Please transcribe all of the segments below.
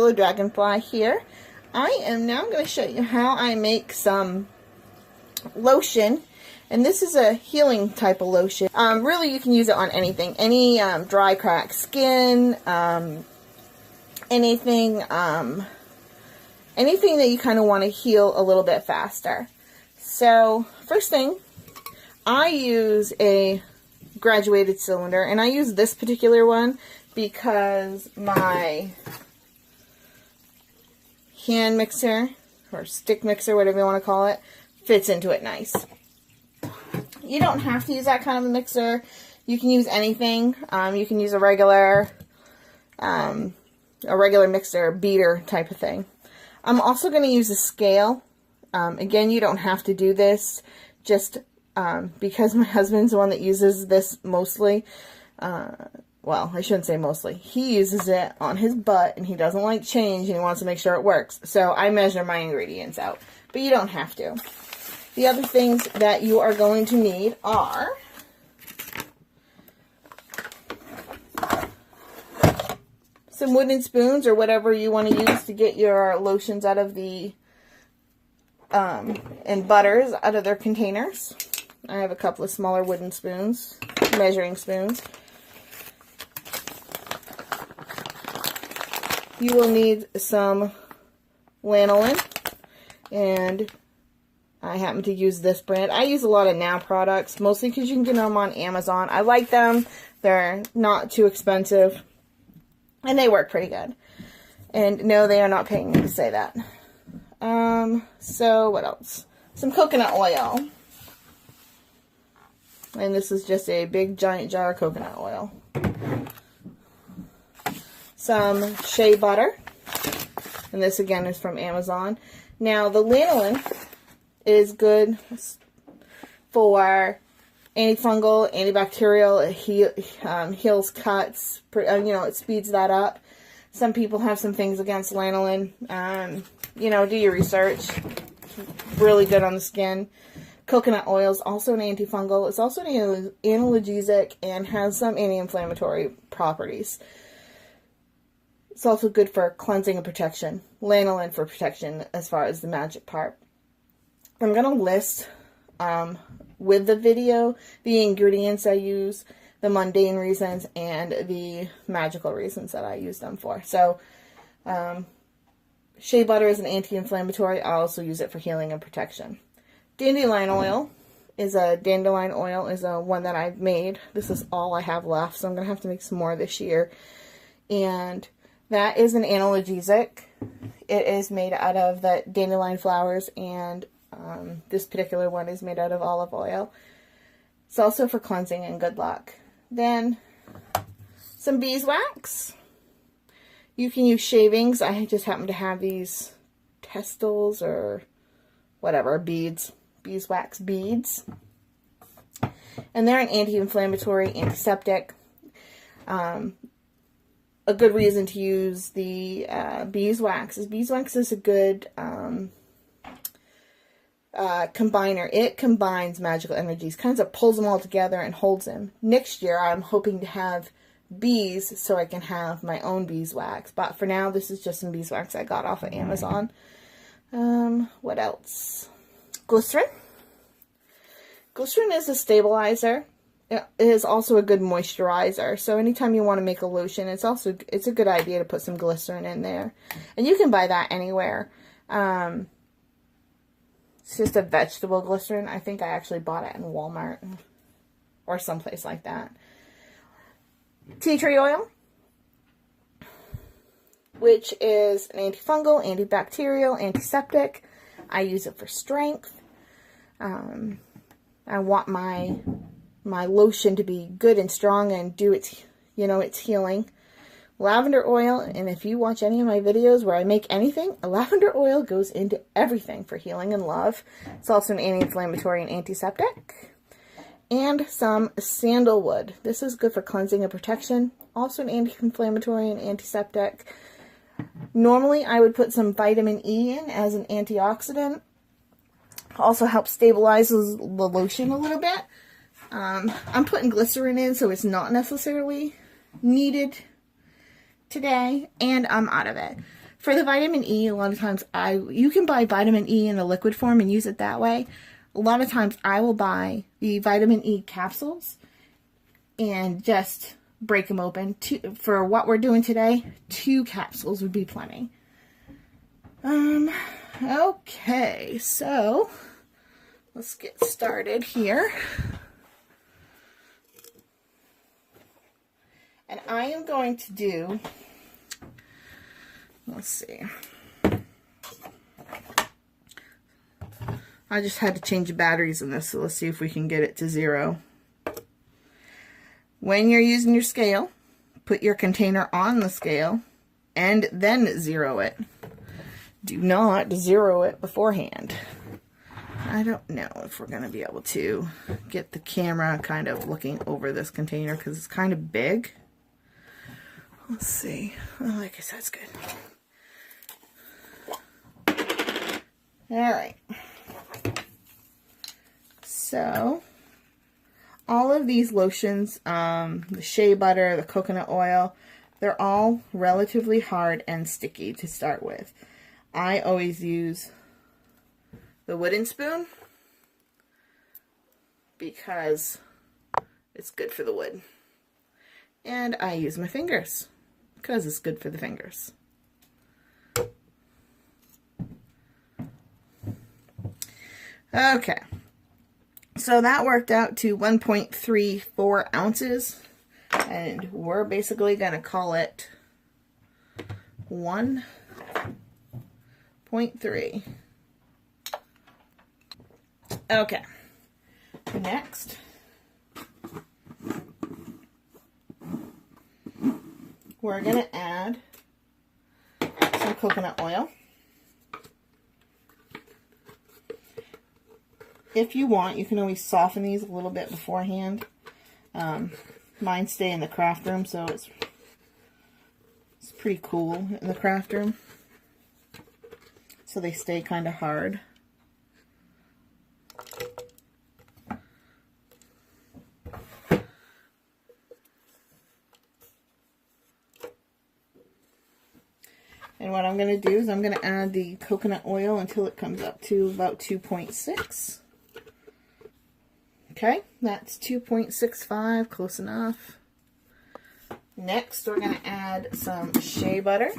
Yellow Dragonfly here. I am now going to show you how I make some lotion. And this is a healing type of lotion. Really, you can use it on anything. Any dry, cracked skin, anything that you kind of want to heal a little bit faster. So, first thing, I use a graduated cylinder, and I use this particular one because my hand mixer, or stick mixer, whatever you want to call it, fits into it nice. You don't have to use that kind of a mixer. You can use anything. You can use a regular mixer, beater type of thing. I'm also going to use a scale. Again, you don't have to do this, just because my husband's the one that uses this mostly. Well, I shouldn't say mostly. He uses it on his butt, and he doesn't like change, and he wants to make sure it works. So I measure my ingredients out, but you don't have to. The other things that you are going to need are some wooden spoons, or whatever you want to use to get your lotions out of the, and butters out of their containers. I have a couple of smaller wooden spoons, measuring spoons. You will need some lanolin, and I happen to use this brand. I use a lot of Now products, mostly because you can get them on Amazon. I like them. They're not too expensive, and they work pretty good. And no, they are not paying me to say that. So what else? Some coconut oil. And this is just a big giant jar of coconut oil. Some shea butter. And this again is from Amazon. Now the lanolin is good for anti-fungal, antibacterial. It heals cuts. It speeds that up. Some people have some things against lanolin. Do your research. It's really good on the skin. Coconut oil is also an antifungal. It's also an analgesic and has some anti-inflammatory properties. It's also good for cleansing and protection. Lanolin for protection as far as the magic part. I'm going to list with the video the ingredients I use, the mundane reasons, and the magical reasons that I use them for. So, shea butter is an anti-inflammatory. I also use it for healing and protection. Dandelion oil is a one that I've made. This is all I have left, so I'm going to have to make some more this year. And that is an analgesic. It is made out of the dandelion flowers, and this particular one is made out of olive oil. It's also for cleansing and good luck. Then some beeswax. You can use shavings. I just happen to have these testals or whatever, beads, beeswax beads. And they're an anti-inflammatory, antiseptic. A good reason to use the beeswax is a good combiner. It combines magical energies, kind of pulls them all together and holds them. Next year, I'm hoping to have bees so I can have my own beeswax. But for now, this is just some beeswax I got off of Amazon. What else? Glycerin. Glycerin is a stabilizer. It is also a good moisturizer. So anytime you want to make a lotion, it's a good idea to put some glycerin in there. And you can buy that anywhere. It's just a vegetable glycerin. I think I actually bought it in Walmart or someplace like that. Tea tree oil, which is an antifungal, antibacterial, antiseptic. I use it for strength. I want my lotion to be good and strong and do its healing. Lavender oil, and if you watch any of my videos where I make anything, lavender oil goes into everything for healing and love. It's also an anti-inflammatory and antiseptic. And some sandalwood. This is good for cleansing and protection. Also an anti-inflammatory and antiseptic. Normally, I would put some vitamin E in as an antioxidant. Also helps stabilize the lotion a little bit. I'm putting glycerin in, so it's not necessarily needed today, and I'm out of it. For the vitamin E, a lot of times you can buy vitamin E in a liquid form and use it that way. A lot of times I will buy the vitamin E capsules and just break them open. For what we're doing today, 2 capsules would be plenty. Okay, so let's get started here. And I am going to do, let's see. I just had to change the batteries in this, so let's see if we can get it to 0. When you're using your scale, put your container on the scale and then 0 it. Do not 0 it beforehand. I don't know if we're going to be able to get the camera kind of looking over this container because it's kind of big. Let's see. Oh, like I said, it's good. Alright. So, all of these lotions, the shea butter, the coconut oil, they're all relatively hard and sticky to start with. I always use the wooden spoon because it's good for the wood. And I use my fingers because it's good for the fingers. Okay. So that worked out to 1.34 ounces, and we're basically going to call it 1.3. Okay, next, we're going to add some coconut oil. If you want, you can always soften these a little bit beforehand. Mine stay in the craft room, so it's pretty cool in the craft room. So they stay kind of hard. And what I'm going to do is I'm going to add the coconut oil until it comes up to about 2.6. Okay, that's 2.65, close enough. Next, we're going to add some shea butter,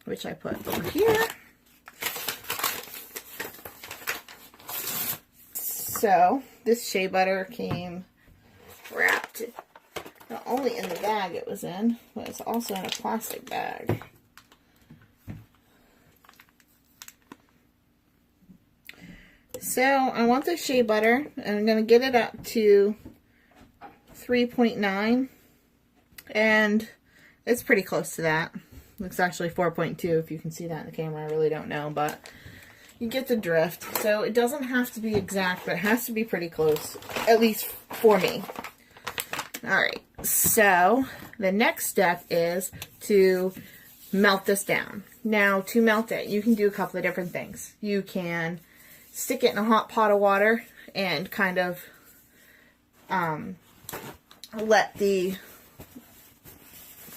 which I put over here. So, this shea butter came wrapped not only in the bag it was in, but it's also in a plastic bag. So I want the shea butter, and I'm going to get it up to 3.9, and it's pretty close to that. It's actually 4.2 if you can see that in the camera. I really don't know, but you get the drift. So it doesn't have to be exact, but it has to be pretty close, at least for me. Alright, so the next step is to melt this down. Now, to melt it, you can do a couple of different things. You can stick it in a hot pot of water and kind of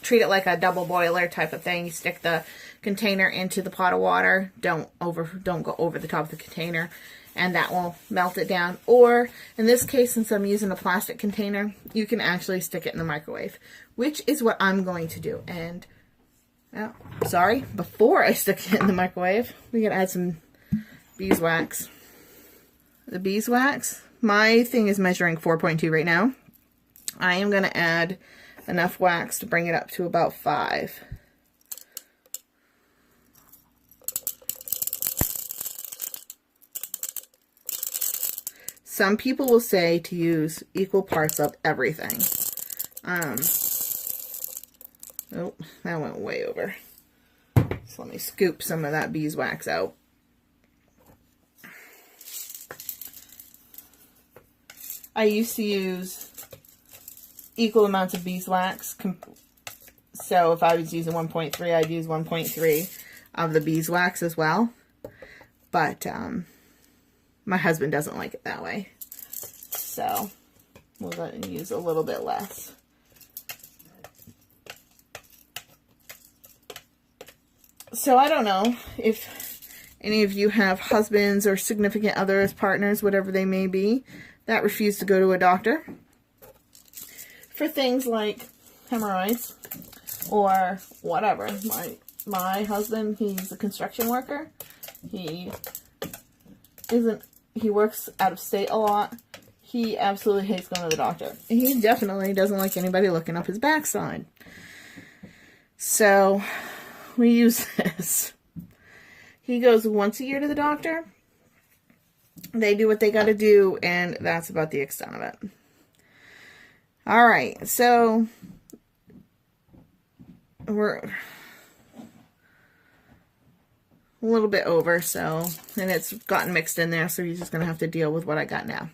treat it like a double boiler type of thing. You stick the container into the pot of water. Don't go over the top of the container, and that will melt it down. Or in this case, since I'm using a plastic container, you can actually stick it in the microwave, which is what I'm going to do. And oh, sorry, before I stick it in the microwave, we can add some beeswax. The beeswax, my thing is measuring 4.2 right now. I am going to add enough wax to bring it up to about 5. Some people will say to use equal parts of everything. Oh, that went way over. So let me scoop some of that beeswax out. I used to use equal amounts of beeswax. So if I was using 1.3, I'd use 1.3 of the beeswax as well. But my husband doesn't like it that way. So we'll use a little bit less. So I don't know if any of you have husbands or significant others, partners, whatever they may be, that refuse to go to a doctor for things like hemorrhoids or whatever. My husband, he's a construction worker. He works out of state a lot. He absolutely hates going to the doctor. He definitely doesn't like anybody looking up his backside. So we use this. He goes once a year to the doctor. They do what they got to do, and that's about the extent of it. All right, so we're a little bit over, so, and it's gotten mixed in there, so you're just going to have to deal with what I got now.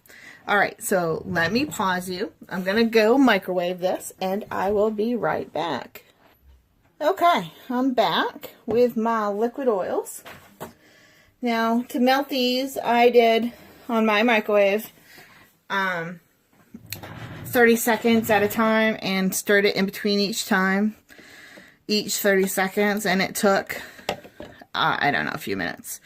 All right, so let me pause you. I'm going to go microwave this, and I will be right back. Okay, I'm back with my liquid oils. Now, to melt these, I did on my microwave 30 seconds at a time and stirred it in between each time, each 30 seconds, and it took, I don't know, a few minutes.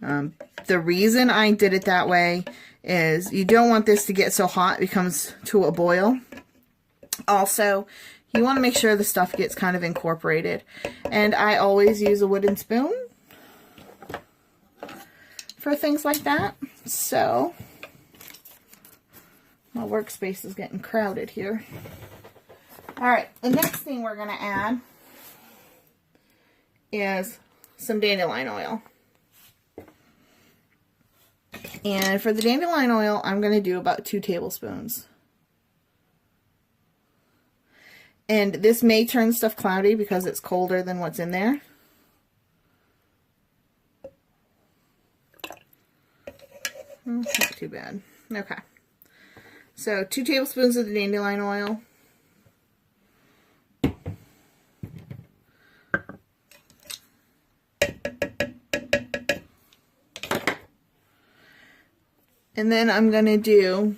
The reason I did it that way is you don't want this to get so hot it becomes to a boil. Also, you want to make sure the stuff gets kind of incorporated. And I always use a wooden spoon for things like that. So, my workspace is getting crowded here. Alright, the next thing we're going to add is some dandelion oil. And for the dandelion oil, I'm going to do about 2 tablespoons. And this may turn stuff cloudy because it's colder than what's in there. Not too bad. Okay. So 2 tablespoons of the dandelion oil. And then I'm going to do,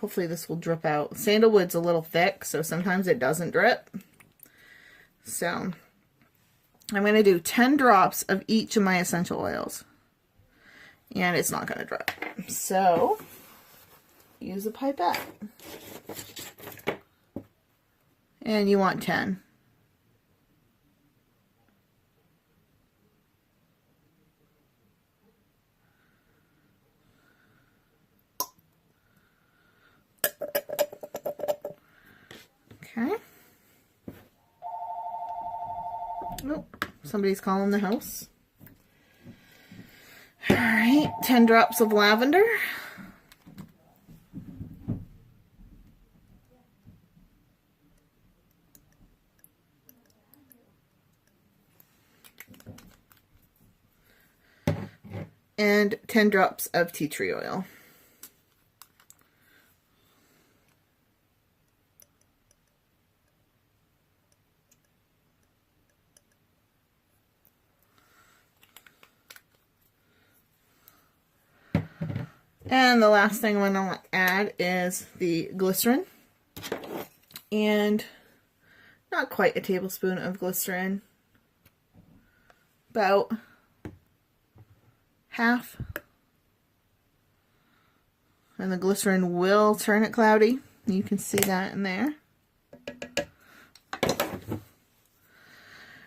hopefully this will drip out. Sandalwood's a little thick, so sometimes it doesn't drip. So I'm going to do 10 drops of each of my essential oils. And it's not going to drip. So use a pipette. And you want 10. Okay. Oh, somebody's calling the house. Alright, 10 drops of lavender. And 10 drops of tea tree oil. And the last thing I'm going to add is the glycerin. And not quite a tablespoon of glycerin. About half. And the glycerin will turn it cloudy. You can see that in there.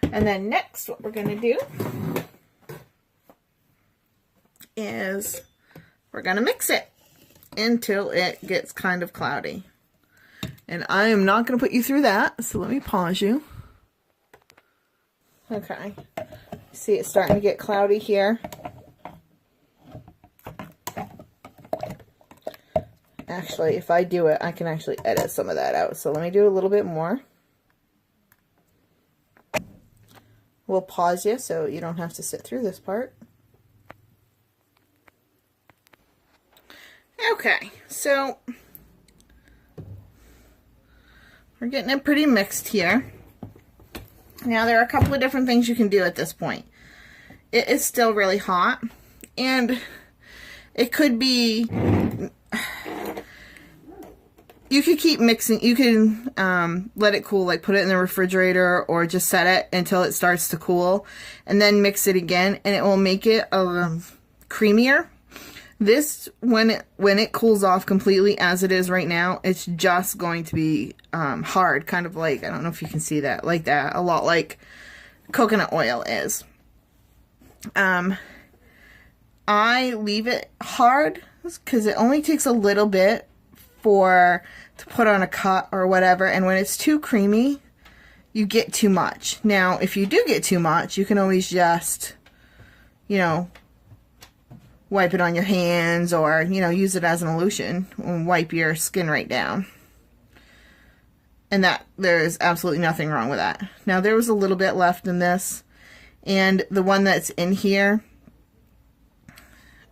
And then next, what we're going to do is we're going to mix it until it gets kind of cloudy. And I am not going to put you through that, so let me pause you. Okay. See, it's starting to get cloudy here. Actually, if I do it, I can actually edit some of that out. So let me do a little bit more. We'll pause you so you don't have to sit through this part. Okay, so we're getting it pretty mixed here. Now there are a couple of different things you can do at this point. It is still really hot, and it could be, You could keep mixing. You can let it cool, like put it in the refrigerator or just set it until it starts to cool and then mix it again, and it will make it creamier. This, when it cools off completely as it is right now, it's just going to be hard, kind of like, I don't know if you can see that, like that, a lot like coconut oil is. I leave it hard because it only takes a little bit to put on a cut or whatever, and when it's too creamy, you get too much. Now, if you do get too much, you can always just, you know, wipe it on your hands, or, you know, use it as an lotion and wipe your skin right down. And that, there is absolutely nothing wrong with that. Now, there was a little bit left in this, and the one that's in here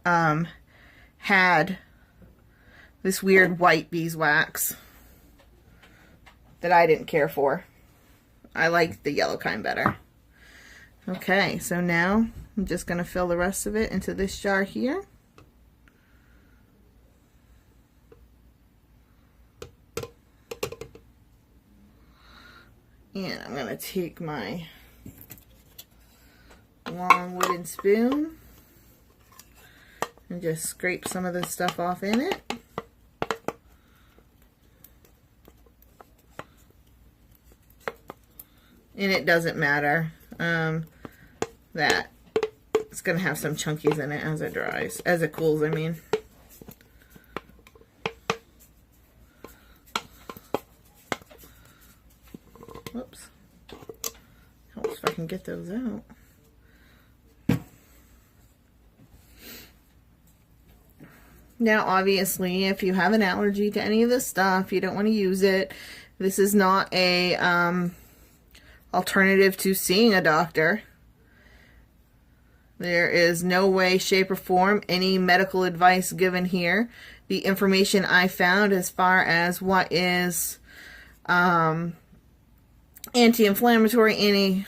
had this weird white beeswax that I didn't care for. I like the yellow kind better. Okay, so now I'm just going to fill the rest of it into this jar here. And I'm going to take my long wooden spoon and just scrape some of this stuff off in it. And it doesn't matter that it's going to have some chunkies in it as it dries, as it cools, I mean. Whoops. Helps if I can get those out. Now, obviously, if you have an allergy to any of this stuff, you don't want to use it. This is not a alternative to seeing a doctor. There is no way, shape, or form any medical advice given here. The information I found as far as what is anti-inflammatory,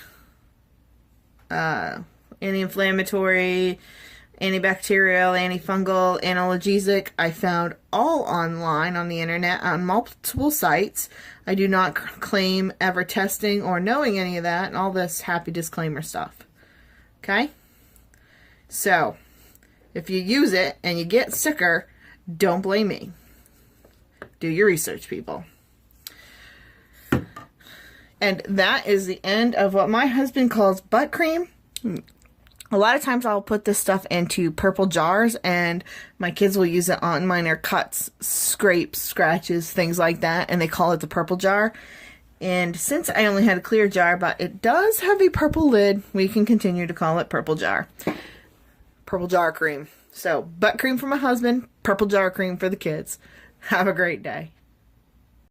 anti-inflammatory, antibacterial, antifungal, analgesic, I found all online on the internet on multiple sites. I do not claim ever testing or knowing any of that and all this happy disclaimer stuff. Okay? So, if you use it and you get sicker, don't blame me. Do your research, people. And that is the end of what my husband calls butt cream. A lot of times I'll put this stuff into purple jars, and my kids will use it on minor cuts, scrapes, scratches, things like that, and they call it the purple jar. And since I only had a clear jar, but it does have a purple lid, we can continue to call it purple jar. Purple jar cream. So, butt cream for my husband, purple jar cream for the kids. Have a great day.